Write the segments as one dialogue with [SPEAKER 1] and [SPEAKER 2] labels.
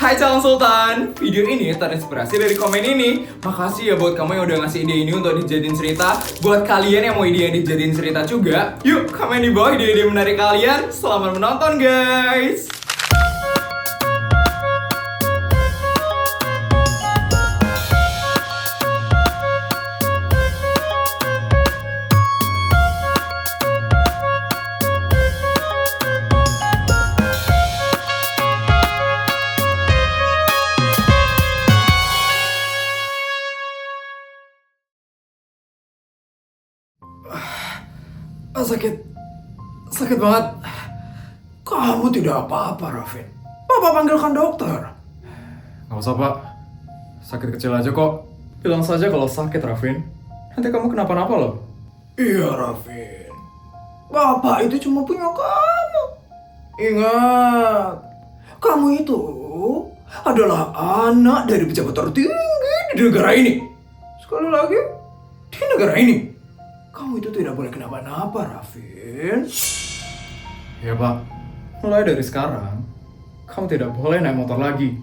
[SPEAKER 1] Hai calon sultan, video ini terinspirasi dari komen ini. Makasih ya buat kamu yang udah ngasih ide ini untuk dijadiin cerita. Buat kalian yang mau ide yang dijadiin cerita juga, yuk komen di bawah ide-ide menarik kalian. Selamat menonton guys. Sakit banget.
[SPEAKER 2] Kamu tidak apa-apa, Raffin. Papa panggilkan dokter.
[SPEAKER 1] Gak usah pak, sakit kecil aja kok. Bilang saja kalau sakit Raffin, nanti kamu kenapa-napa loh.
[SPEAKER 2] Iya, Raffin. Bapak itu cuma punya kamu. Ingat, kamu itu adalah anak dari pejabat tertinggi di negara ini. Sekali lagi, di negara ini. Kamu itu tidak boleh kenapa-napa, Raffin.
[SPEAKER 1] Ya pak, mulai dari sekarang, kamu tidak boleh naik motor lagi.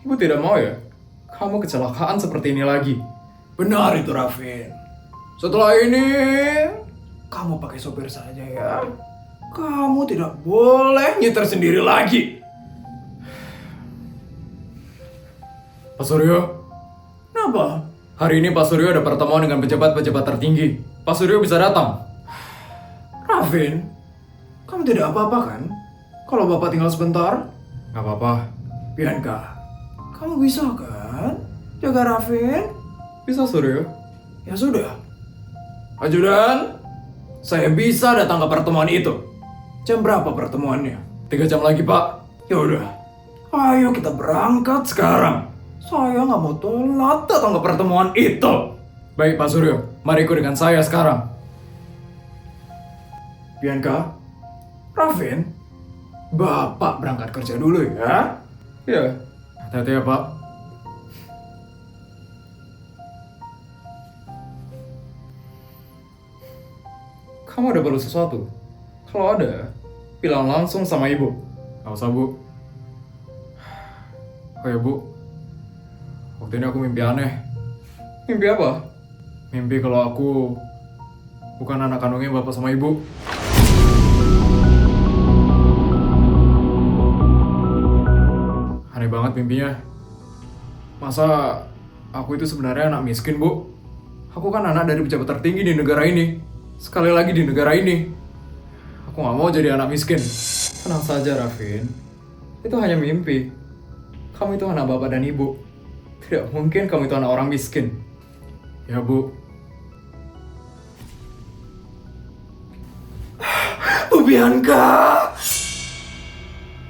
[SPEAKER 1] Ibu tidak mau ya, kamu kecelakaan seperti ini lagi.
[SPEAKER 2] Benar itu, Raffin. Setelah ini, kamu pakai sopir saja ya. Kamu tidak boleh nyetir sendiri lagi.
[SPEAKER 1] Pak Suryo,
[SPEAKER 2] Kenapa?
[SPEAKER 1] hari ini Pak Suryo ada pertemuan dengan pejabat-pejabat tertinggi. Pak Suryo bisa datang.
[SPEAKER 2] Raffin, kamu tidak apa-apa kan? Kalau Bapak tinggal sebentar?
[SPEAKER 1] Gak apa-apa.
[SPEAKER 2] Bianca, kamu bisa kan jaga Raffin?
[SPEAKER 1] Bisa Suryo.
[SPEAKER 2] Ya sudah. Ajudan, saya bisa datang ke pertemuan itu. Jam berapa pertemuannya?
[SPEAKER 1] 3 jam lagi pak.
[SPEAKER 2] Ya udah. Ayo kita berangkat sekarang. Saya nggak mau telat datang ke pertemuan itu.
[SPEAKER 1] Baik Pak Suryo, mari ikut dengan saya sekarang.
[SPEAKER 2] Bianca, Raffin, Bapak berangkat kerja dulu ya.
[SPEAKER 1] Iya. Hati-hati ya pak. Kamu ada perlu sesuatu? Kalau ada, bilang langsung sama ibu. Gak usah bu. Oh ya bu, waktu ini aku mimpi aneh. Mimpi apa? Mimpi kalau aku bukan anak kandungnya bapak sama ibu. Aneh banget mimpinya. Masa aku itu sebenarnya anak miskin bu? Aku kan anak dari pejabat tertinggi di negara ini. Sekali lagi di negara ini. Aku gak mau jadi anak miskin. Tenang saja Raffin, itu hanya mimpi. Kamu itu anak bapak dan ibu. Tidak mungkin kamu itu anak orang miskin. Ya bu.
[SPEAKER 2] Bu Bianca.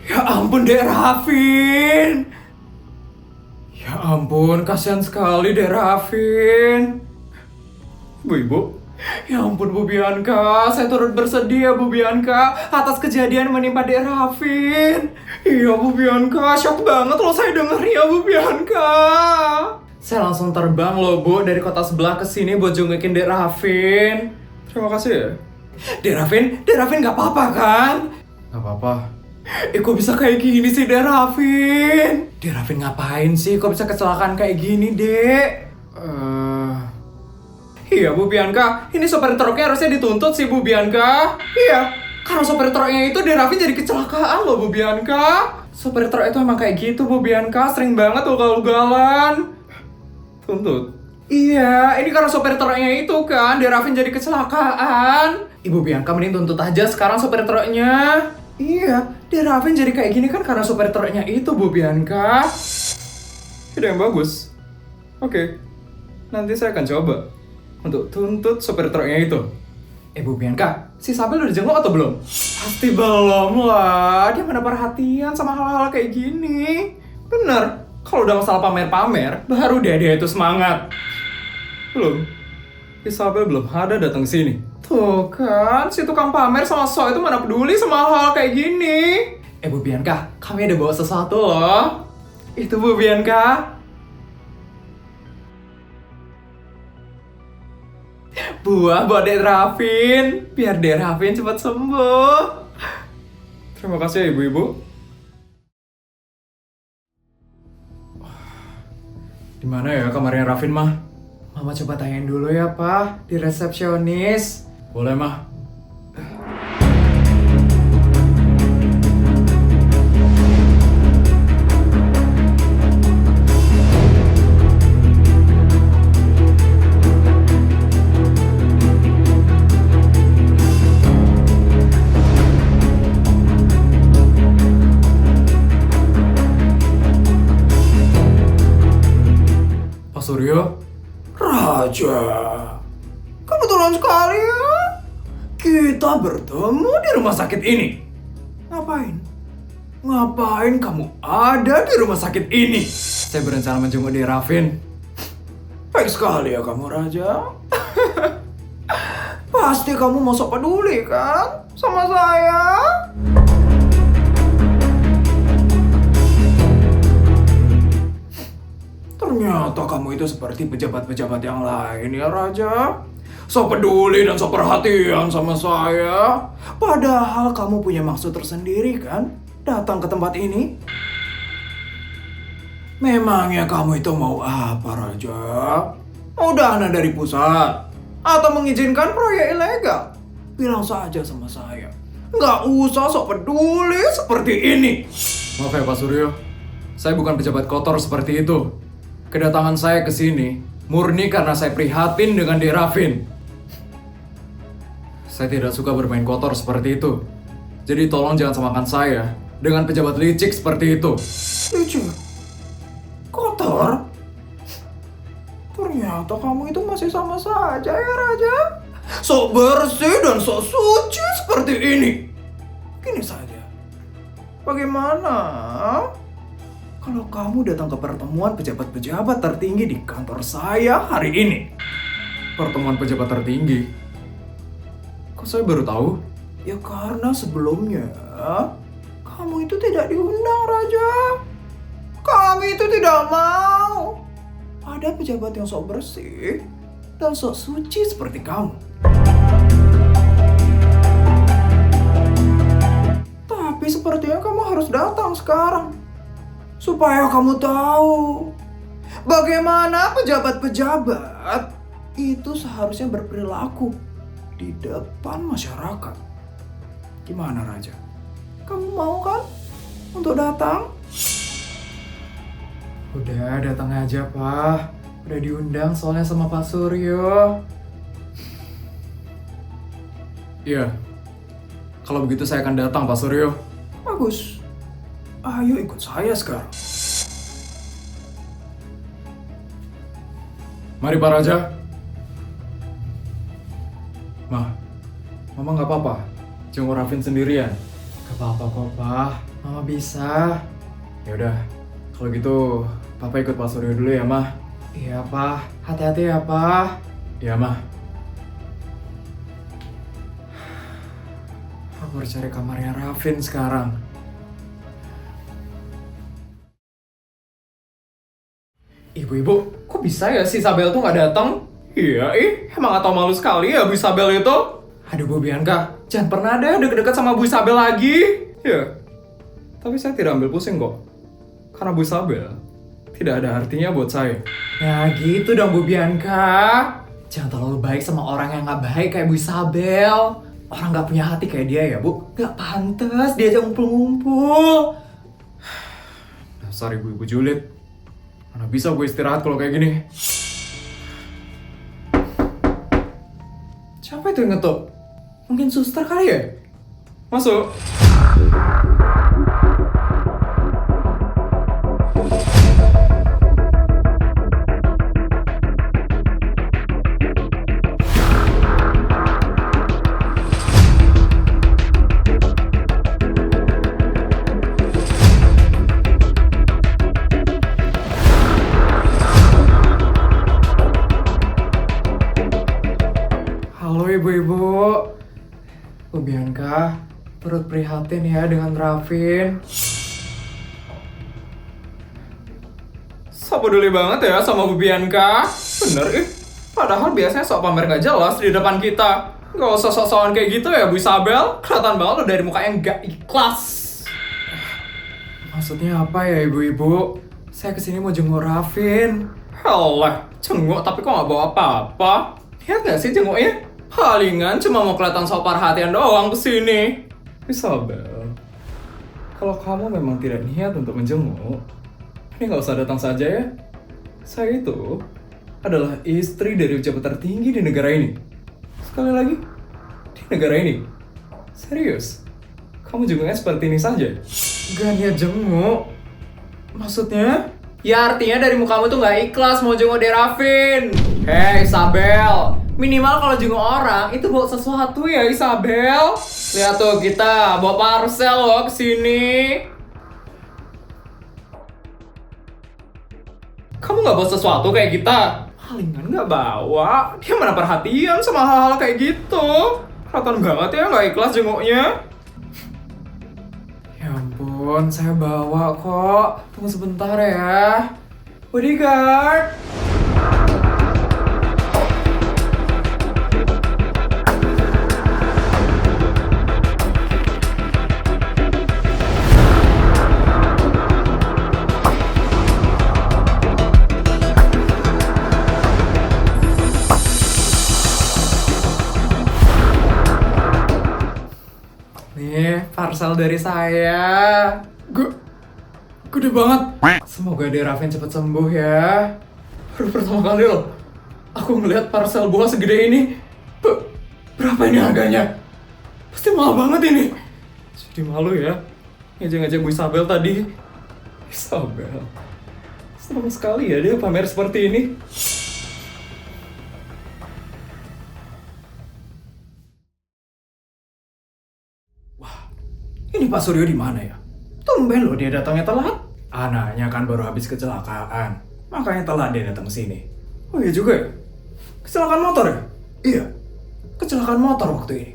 [SPEAKER 2] Ya ampun Dek Raffin.
[SPEAKER 1] Ya ampun, kasihan sekali deh Raffin. Bu.
[SPEAKER 2] Ya ampun Bu Bianca, saya turut bersedih ya Bu Bianca atas kejadian menimpa Dek Raffin. Iya Bu Bianca, shock banget loh saya dengarnya Bu Bianca.
[SPEAKER 1] Saya langsung terbang loh bu dari kota sebelah ke sini buat jengukin Dek Raffin. Terima kasih ya.
[SPEAKER 2] Dek Raffin gak apa-apa kan?
[SPEAKER 1] Gak apa-apa.
[SPEAKER 2] Kok bisa kayak gini sih Dek Raffin? Dek Raffin ngapain sih? Kok bisa kecelakaan kayak gini Dek? Iya Bu Bianca, ini sopir truknya harusnya dituntut sih Bu Bianca. Iya, karena sopir truknya itu Dek Raffin jadi kecelakaan loh Bu Bianca. Sopir truk itu emang kayak gitu Bu Bianca, sering banget ugal-ugalan.
[SPEAKER 1] Tuntut?
[SPEAKER 2] Iya, ini karena sopir truknya itu kan, Dek Raffin jadi kecelakaan. Ibu Bianca mending tuntut aja sekarang sopir truknya. Iya, Dek Raffin jadi kayak gini kan karena sopir truknya itu Bu Bianca.
[SPEAKER 1] Ide yang bagus. Oke, nanti saya akan coba untuk tuntut sopir truknya itu.
[SPEAKER 2] Bu Bianca, si Sabel udah jenguk atau belum? Pasti belum lah, dia mana perhatian sama hal-hal kayak gini. Bener, kalau udah masalah pamer-pamer, baru dia itu semangat.
[SPEAKER 1] Belum. Isabel belum ada datang ke sini.
[SPEAKER 2] Tuh kan, si tukang pamer sama so itu mana peduli sama hal-hal kayak gini. Bu Bianca, kami ada bawa sesuatu loh. Itu Bu Bianca. Buah buat Dek Raffin, biar Dek Raffin cepat sembuh.
[SPEAKER 1] Terima kasih ya ibu-ibu. Di mana ya kamarnya Rafin, Mah? Mama coba tanyain dulu ya, Pak, di resepsionis. Boleh, Mah. Pak Suryo?
[SPEAKER 2] Raja, kebetulan sekali ya. Kita bertemu di rumah sakit ini. Ngapain? Ngapain kamu ada di rumah sakit ini?
[SPEAKER 1] Saya berencana menjenguk di Rafin.
[SPEAKER 2] Baik sekali ya kamu, Raja. Pasti kamu mau sok peduli kan sama saya? Ternyata kamu itu seperti pejabat-pejabat yang lain ya, Raja. So peduli dan so perhatian sama saya. Padahal kamu punya maksud tersendiri kan datang ke tempat ini? Memangnya kamu itu mau apa, Raja? Mau dana dari pusat? Atau mengizinkan proyek ilegal? Bilang saja sama saya. Nggak usah sok peduli seperti ini.
[SPEAKER 1] Maaf ya, Pak Suryo. Saya bukan pejabat kotor seperti itu. Kedatangan saya ke sini murni karena saya prihatin dengan De Rafin. Saya tidak suka bermain kotor seperti itu. Jadi tolong jangan samakan saya dengan pejabat licik seperti itu.
[SPEAKER 2] Licik? Kotor? Ternyata kamu itu masih sama saja ya, Raja. Sok bersih dan sok suci seperti ini. Gini saja. Bagaimana kalau kamu datang ke pertemuan pejabat-pejabat tertinggi di kantor saya hari ini?
[SPEAKER 1] Pertemuan pejabat tertinggi? Kok saya baru tahu?
[SPEAKER 2] Ya karena sebelumnya kamu itu tidak diundang, Raja. Kami itu tidak mau ada pejabat yang sok bersih dan sok suci seperti kamu. Tapi sepertinya kamu harus datang sekarang. Supaya kamu tahu bagaimana pejabat-pejabat itu seharusnya berperilaku di depan masyarakat. Gimana, Raja? Kamu mau kan untuk datang?
[SPEAKER 1] Udah, datang aja, Pak. Udah diundang soalnya sama Pak Suryo. Iya. Kalau begitu saya akan datang, Pak Suryo.
[SPEAKER 2] Bagus. Ayo ikut saya sekarang.
[SPEAKER 1] Mari, Pak Raja. Mama nggak apa-apa. Jenguk Rafin sendirian. Gak apa-apa kok, Pak. Mama bisa. Ya udah, kalau gitu Papa ikut Pak Suryo dulu ya, Mah. Iya, Pak. Hati-hati ya, Pak. Iya, Mah. Aku harus cari kamarnya Rafin sekarang. Ibu-ibu, kok bisa ya si Isabel tuh nggak datang? Iya, emang gak tau malu sekali ya Bu Isabel itu. Aduh, Bu Bianca, jangan pernah deh deket-deket sama Bu Isabel lagi. Ya, tapi saya tidak ambil pusing kok. Karena Bu Isabel tidak ada artinya buat saya. Nah gitu dong Bu Bianca. Jangan terlalu baik sama orang yang gak baik kayak Bu Isabel. Orang gak punya hati kayak dia ya, Bu. Gak pantas diajak ngumpul-ngumpul. Dasar ibu-ibu julid. Mana bisa gue istirahat kalau kayak gini? Siapa itu yang ngetok? Mungkin suster kali ya? Masuk. Halo ibu-ibu. Bu Bianca, turut prihatin ya dengan Rafin. So peduli banget ya sama Bu Bianca. Bener Padahal biasanya sok pamer gak jelas di depan kita. Gak usah sok-sokan kayak gitu ya Bu Isabel. Kelihatan banget lo dari mukanya gak ikhlas. Maksudnya apa ya ibu-ibu? Saya kesini mau jenguk Rafin. Alah, jenguk tapi kok nggak bawa apa-apa? Lihat nggak sih jenguknya? Palingan cuma mau kelihatan sok perhatian doang kesini. Isabel, kalau kamu memang tidak niat untuk menjenguk, ini nggak usah datang saja ya. Saya itu adalah istri dari pejabat tertinggi di negara ini. Sekali lagi, di negara ini. Serius, kamu jenguknya seperti ini saja? Gak niat jenguk. Maksudnya? Ya artinya dari mukamu tuh nggak ikhlas mau jenguk Deravin. Hei Isabel, minimal kalau jenguk orang itu bawa sesuatu ya Isabel. Lihat tuh kita bawa parcel loh kesini. Kamu nggak bawa sesuatu kayak kita? Palingan nggak bawa. Dia mana perhatian sama hal-hal kayak gitu. Kelihatan banget ya nggak ikhlas jenguknya. Ya ampun, saya bawa kok. Tunggu sebentar ya. Bodyguard. Nih, parcel dari saya. Gede banget. Semoga Deravin cepat sembuh ya. Baru pertama kali loh aku ngeliat parcel buah segede ini. Berapa ini harganya? Pasti mahal banget ini. Jadi malu ya ngejek-ngejek Bu Isabel tadi. Isabel, senang sekali ya dia pamer seperti ini.
[SPEAKER 2] Ini Pak Suryo di mana ya? Tumben loh dia datangnya telat. Anaknya kan baru habis kecelakaan, makanya telat dia datang ke sini.
[SPEAKER 1] Oh iya juga ya?
[SPEAKER 2] Kecelakaan motor ya? Iya, kecelakaan motor waktu ini.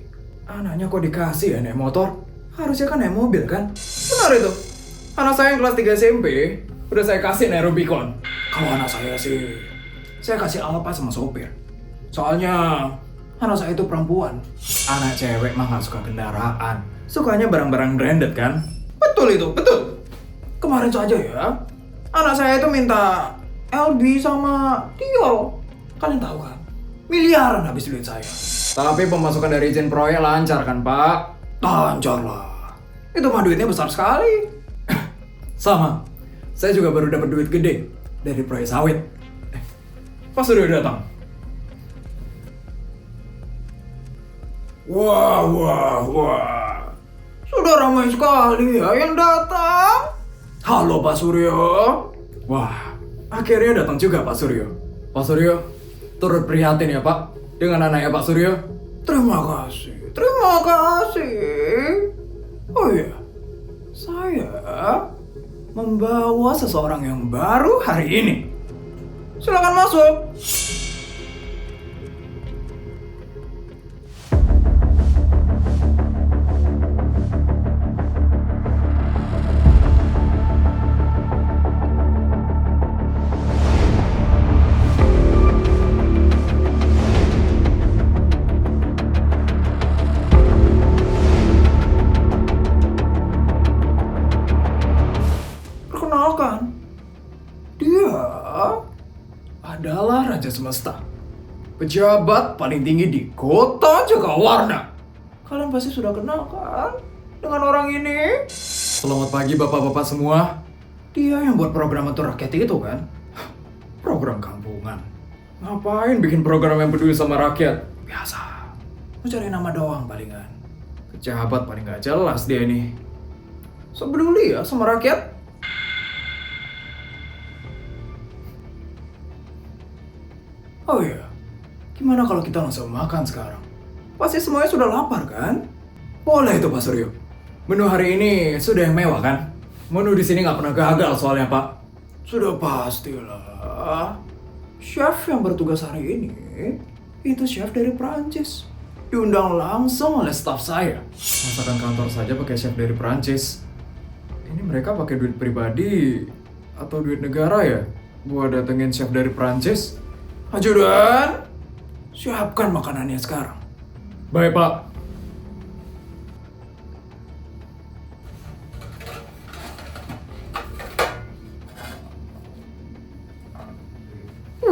[SPEAKER 2] Anaknya kok dikasih ya naik motor? Harusnya kan naik mobil kan?
[SPEAKER 1] Benar itu. Anak saya yang kelas 3 SMP udah saya kasih naik Rubicon.
[SPEAKER 2] Kalau anak saya sih, saya kasih Alfa sama sopir. Soalnya anak saya itu perempuan. Anak cewek mah gak suka kendaraan, sukanya barang-barang branded kan?
[SPEAKER 1] Betul itu, betul.
[SPEAKER 2] Kemarin saja ya, anak saya itu minta LB sama Dior. Kalian tahu kan? Miliaran habis duit saya.
[SPEAKER 1] Tapi pemasukan dari izin proyek lancar kan Pak?
[SPEAKER 2] Lancar lah. Itu mah duitnya besar sekali.
[SPEAKER 1] Sama, saya juga baru dapat duit gede dari proyek sawit. Pas udah datang.
[SPEAKER 2] Wah. Sudah ramai sekali ya yang datang. Halo Pak Suryo.
[SPEAKER 1] Wah, akhirnya datang juga Pak Suryo. Pak Suryo, turut prihatin ya Pak dengan anaknya Pak Suryo.
[SPEAKER 2] Terima kasih. Oh iya, saya membawa seseorang yang baru hari ini. Silakan masuk. Perkenalkan, dia adalah Raja Semesta, pejabat paling tinggi di kota Jagawarna. Kalian pasti sudah kenal kan dengan orang ini?
[SPEAKER 1] Selamat pagi bapak-bapak semua.
[SPEAKER 2] Dia yang buat program untuk rakyat itu kan?
[SPEAKER 1] Program kampungan. Ngapain bikin program yang peduli sama rakyat?
[SPEAKER 2] Biasa, mau cari nama doang palingan.
[SPEAKER 1] Pejabat paling gak jelas dia ini.
[SPEAKER 2] So peduli ya sama rakyat? Oh iya, gimana kalau kita langsung makan sekarang? Pasti semuanya sudah lapar kan?
[SPEAKER 1] Boleh itu Pak Suryo. Menu hari ini sudah yang mewah kan? Menu di sini nggak pernah gagal soalnya Pak.
[SPEAKER 2] Sudah pastilah. Chef yang bertugas hari ini itu chef dari Prancis. Diundang langsung oleh staf saya.
[SPEAKER 1] Masakan kantor saja pakai chef dari Prancis. Ini mereka pakai duit pribadi atau duit negara ya? Buat datengin chef dari Prancis?
[SPEAKER 2] Ajudan, siapkan makanannya sekarang.
[SPEAKER 1] Baik Pak.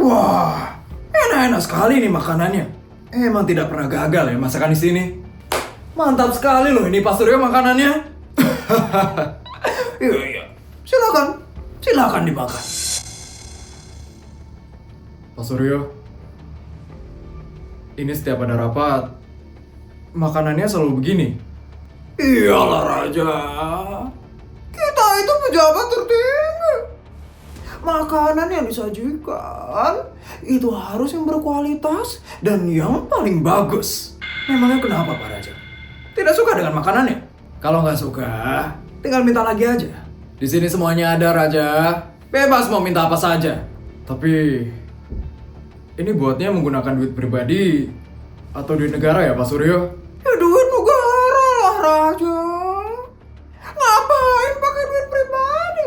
[SPEAKER 2] Wah, enak-enak sekali nih makanannya. Emang tidak pernah gagal ya masakan di sini. Mantap sekali loh ini Pak Suryo makanannya. Iya, iya. Silakan dimakan.
[SPEAKER 1] Pak Suryo, ini setiap ada rapat, makanannya selalu begini.
[SPEAKER 2] Iyalah Raja, kita itu pejabat tertinggi. Makanan yang disajikan itu harus yang berkualitas dan yang paling bagus. Memangnya kenapa Pak Raja? Tidak suka dengan makanannya? Kalau nggak suka, tinggal minta lagi aja.
[SPEAKER 1] Di sini semuanya ada, Raja.
[SPEAKER 2] Bebas mau minta apa saja.
[SPEAKER 1] Tapi ini buatnya menggunakan duit pribadi atau duit negara ya, Pak Suryo?
[SPEAKER 2] Ya duit negara lah Raja. Ngapain pakai duit pribadi?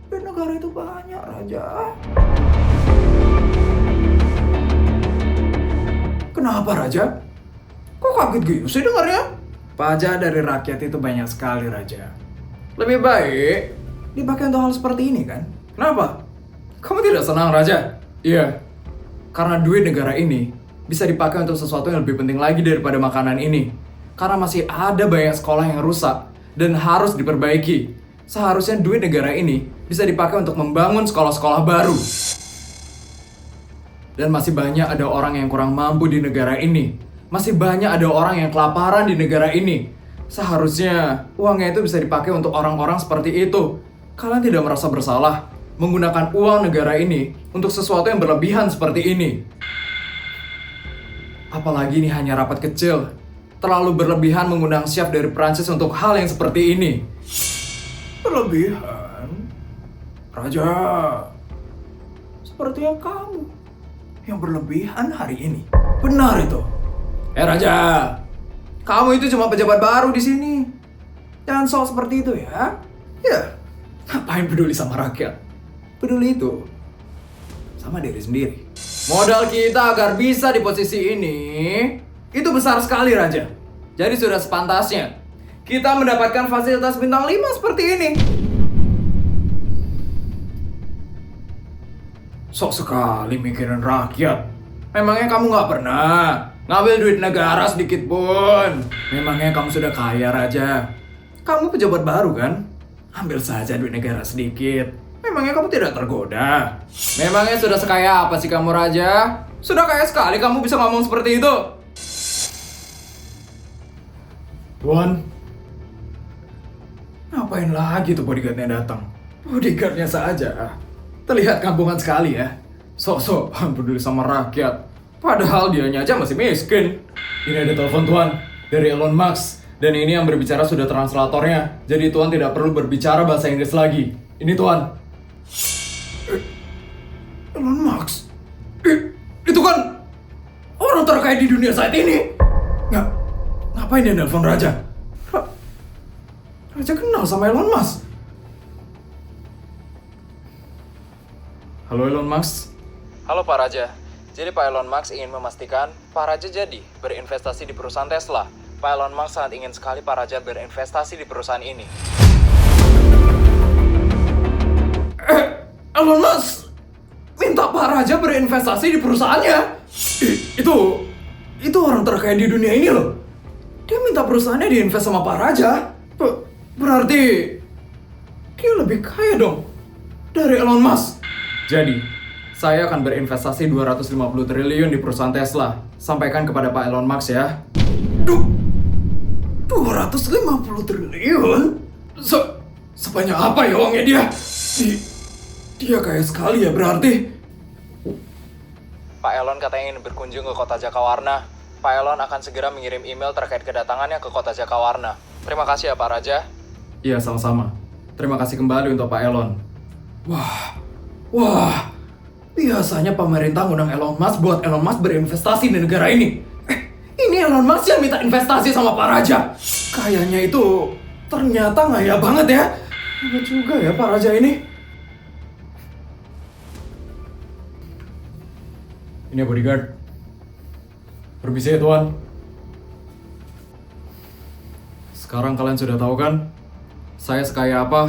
[SPEAKER 2] Duit negara itu banyak Raja. Kenapa Raja? Kok kaget gitu sih dengarnya? Pajak dari rakyat itu banyak sekali Raja. Lebih baik dipakai untuk hal seperti ini kan?
[SPEAKER 1] Kenapa? Kamu tidak senang, Raja? Iya, karena duit negara ini bisa dipakai untuk sesuatu yang lebih penting lagi daripada makanan ini. Karena masih ada banyak sekolah yang rusak dan harus diperbaiki. Seharusnya duit negara ini bisa dipakai untuk membangun sekolah-sekolah baru. Dan masih banyak ada orang yang kurang mampu di negara ini. Masih banyak ada orang yang kelaparan di negara ini. Seharusnya uangnya itu bisa dipakai untuk orang-orang seperti itu. Kalian tidak merasa bersalah menggunakan uang negara ini untuk sesuatu yang berlebihan seperti ini. Apalagi ini hanya rapat kecil. Terlalu berlebihan mengundang chef dari Prancis untuk hal yang seperti ini.
[SPEAKER 2] Berlebihan? Raja, sepertinya kamu yang berlebihan hari ini. Benar itu. Raja, kamu itu cuma pejabat baru di sini. Jangan sok seperti itu ya. Ya, ngapain peduli sama rakyat? Peduli itu sama diri sendiri. Modal kita agar bisa di posisi ini itu besar sekali Raja. Jadi sudah sepantasnya kita mendapatkan fasilitas bintang 5 seperti ini. Sok sekali mikirin rakyat. Memangnya kamu nggak pernah ngambil duit negara sedikit pun? Memangnya kamu sudah kaya Raja? Kamu pejabat baru kan? Ambil saja duit negara sedikit. Memangnya kamu tidak tergoda? Memangnya sudah sekaya apa sih kamu Raja? Sudah kaya sekali kamu bisa ngomong seperti itu.
[SPEAKER 1] Tuan,
[SPEAKER 2] Ngapain lagi tuh bodyguardnya datang? Bodyguardnya saja. Terlihat kampungan sekali ya.
[SPEAKER 1] sok-sok peduli sama rakyat. Padahal dianya aja masih miskin. Ini ada telepon Tuan dari Elon Musk. Dan ini yang berbicara sudah translatornya. Jadi Tuan tidak perlu berbicara bahasa Inggris lagi. Ini Tuan.
[SPEAKER 2] Elon Musk? Itu kan orang terkaya di dunia saat ini. Ngapain dia nelfon Raja? Raja kenal sama Elon Musk.
[SPEAKER 1] Halo Elon Musk.
[SPEAKER 3] Halo Pak Raja, jadi Pak Elon Musk ingin memastikan Pak Raja jadi berinvestasi di perusahaan Tesla. Pak Elon Musk sangat ingin sekali Pak Raja berinvestasi di perusahaan ini.
[SPEAKER 2] Elon Musk minta Pak Raja berinvestasi di perusahaannya. Itu orang terkaya di dunia ini loh. Dia minta perusahaannya diinvest sama Pak Raja. Berarti dia lebih kaya dong dari Elon Musk.
[SPEAKER 1] Jadi, saya akan berinvestasi 250 triliun di perusahaan Tesla. Sampaikan kepada Pak Elon Musk ya.
[SPEAKER 2] 250 triliun? Sebanyak apa ya uangnya dia? Dia kaya sekali ya berarti.
[SPEAKER 3] Pak Elon katanya ingin berkunjung ke kota Jakawarna. Pak Elon akan segera mengirim email terkait kedatangannya ke kota Jakawarna. Terima kasih ya Pak Raja.
[SPEAKER 1] Iya, sama-sama. Terima kasih kembali untuk Pak Elon.
[SPEAKER 2] Wah, biasanya pemerintah ngundang Elon Musk buat Elon Musk berinvestasi di negara ini. Ini Elon Musk yang minta investasi sama Pak Raja. Kayaknya itu ternyata ngaya banget ya. Hebat juga ya Pak Raja ini.
[SPEAKER 1] Ini ya bodyguard. Permisi ya Tuan. Sekarang kalian sudah tahu kan? Saya sekaya apa?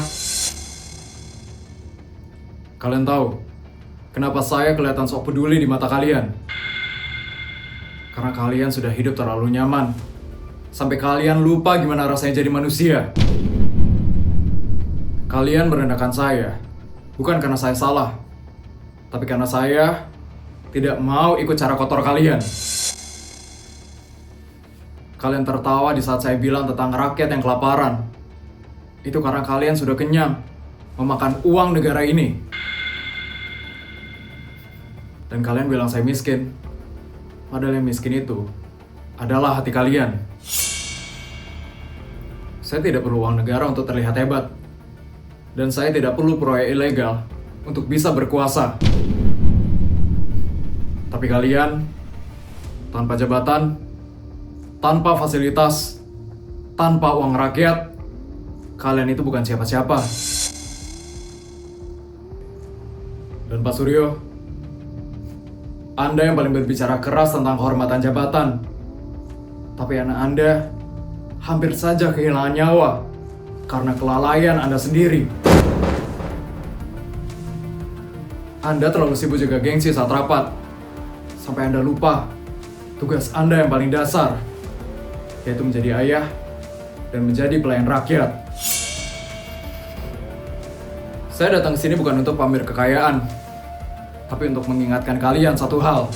[SPEAKER 1] Kalian tahu? Kenapa saya kelihatan sok peduli di mata kalian? Karena kalian sudah hidup terlalu nyaman. Sampai kalian lupa gimana rasanya jadi manusia. Kalian merendahkan saya, bukan karena saya salah, tapi karena saya tidak mau ikut cara kotor kalian. Kalian tertawa di saat saya bilang tentang rakyat yang kelaparan. Itu karena kalian sudah kenyang memakan uang negara ini. Dan kalian bilang saya miskin. Padahal yang miskin itu adalah hati kalian. Saya tidak perlu uang negara untuk terlihat hebat. Dan saya tidak perlu proyek ilegal untuk bisa berkuasa. Tapi kalian, tanpa jabatan, tanpa fasilitas, tanpa uang rakyat, kalian itu bukan siapa-siapa. Dan Pak Suryo, Anda yang paling berbicara keras tentang kehormatan jabatan. Tapi anak Anda hampir saja kehilangan nyawa karena kelalaian Anda sendiri. Anda terlalu sibuk jaga gengsi saat rapat, sampai Anda lupa tugas Anda yang paling dasar, yaitu menjadi ayah dan menjadi pelayan rakyat. Saya datang ke sini bukan untuk pamer kekayaan, tapi untuk mengingatkan kalian satu hal.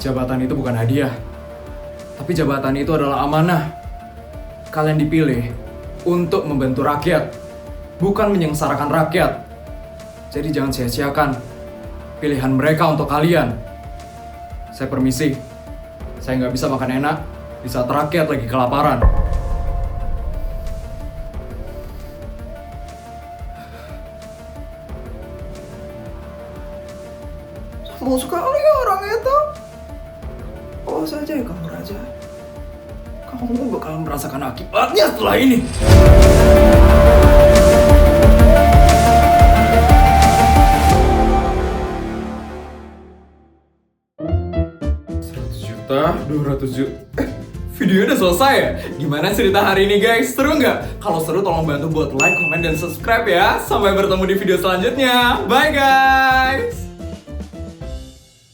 [SPEAKER 1] Jabatan itu bukan hadiah, tapi jabatan itu adalah amanah. Kalian dipilih untuk membantu rakyat, bukan menyengsarakan rakyat. Jadi jangan sia-siakan pilihan mereka untuk kalian. Saya permisi, saya nggak bisa makan enak di saat rakyat lagi kelaparan.
[SPEAKER 2] Sombong sekali orang itu. Oh saja ya kamu raja. Kamu bakal merasakan akibatnya setelah ini.
[SPEAKER 1] Juta, 200 juta. Video udah selesai ya? Gimana cerita hari ini guys? Seru nggak? Kalau seru tolong bantu buat like, comment, dan subscribe ya. Sampai bertemu di video selanjutnya. Bye guys!